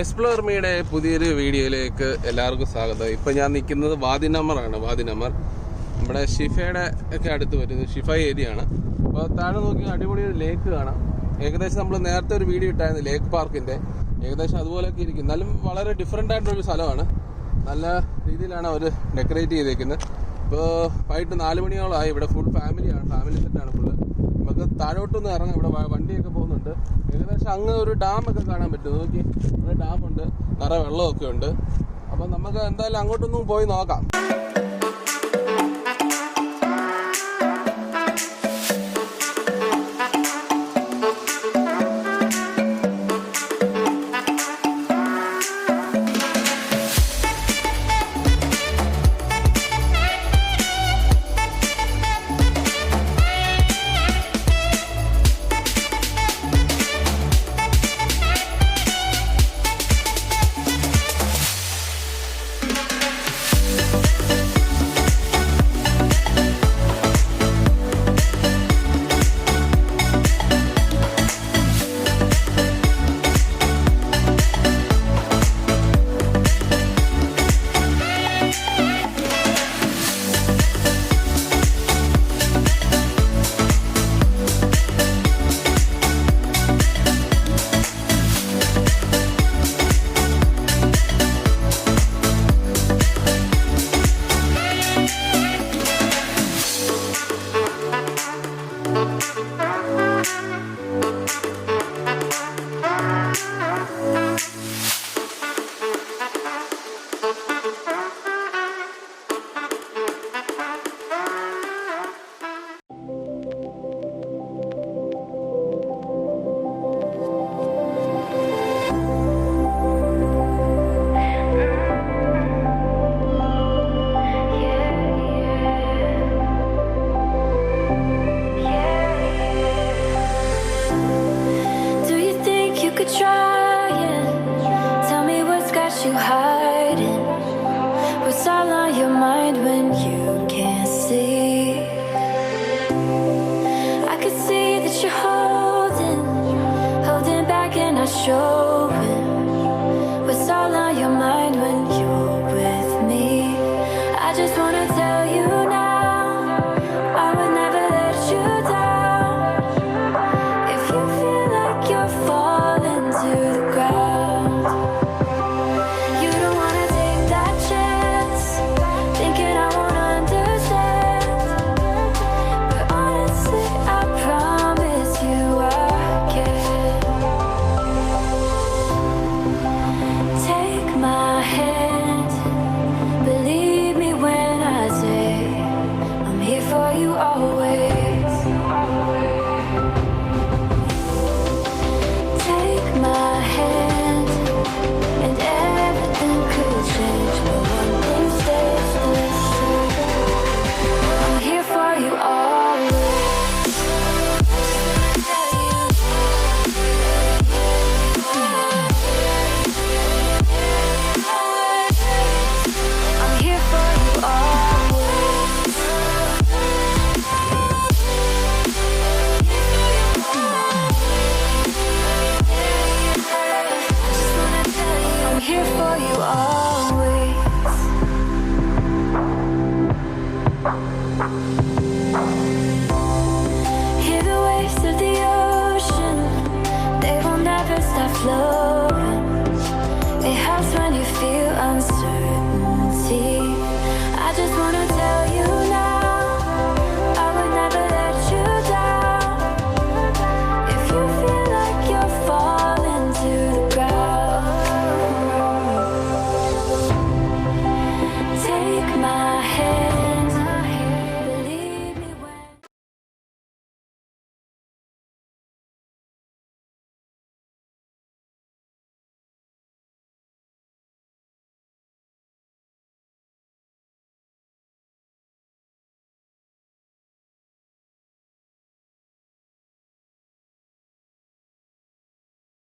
Explore മീയുടെ പുതിയൊരു വീഡിയോയിലേക്ക് എല്ലാവർക്കും സ്വാഗതം. ഇപ്പം ഞാൻ നിൽക്കുന്നത് വാദി നമറാണ്. വാദി നമർ നമ്മുടെ ഷിഫയുടെ ഒക്കെ അടുത്ത് വരുന്നത് ഷിഫ ഏരിയ ആണ്. അപ്പോൾ താഴെ നോക്കി അടിപൊളി ഒരു ലേക്ക് കാണാം. ഏകദേശം നമ്മൾ നേരത്തെ ഒരു വീഡിയോ ഇട്ടായിരുന്നു ലേക്ക് പാർക്കിൻ്റെ, ഏകദേശം അതുപോലെയൊക്കെ ഇരിക്കും. എന്നാലും വളരെ ഡിഫറെൻ്റ് ആയിട്ടൊരു സ്ഥലമാണ്. നല്ല രീതിയിലാണ് അവർ ഡെക്കറേറ്റ് ചെയ്തേക്കുന്നത്. ഇപ്പോൾ വൈകിട്ട് 4 മണിയോളമായി. ഇവിടെ ഫുൾ ഫാമിലിയാണ്, ഫാമിലി സെറ്റാണ് ഫുള്ള്. നമുക്ക് താഴോട്ടൊന്ന് ഇറങ്ങാം. ഇവിടെ വണ്ടിയൊക്കെ പോകുന്നുണ്ട്. ഏകദേശം അങ്ങ് ഒരു ഡാമൊക്കെ കാണാൻ പറ്റും. നോക്കി ഇവിടെ ഡാമുണ്ട്, നിറയെ വെള്ളമൊക്കെ ഉണ്ട്. അപ്പം നമുക്ക് എന്തായാലും അങ്ങോട്ടൊന്നും പോയി നോക്കാം. You hiding? What's all on your mind when you can't see? I could see that you're holding back and not showing. What's all on your mind when you're with me? I just wanna tell you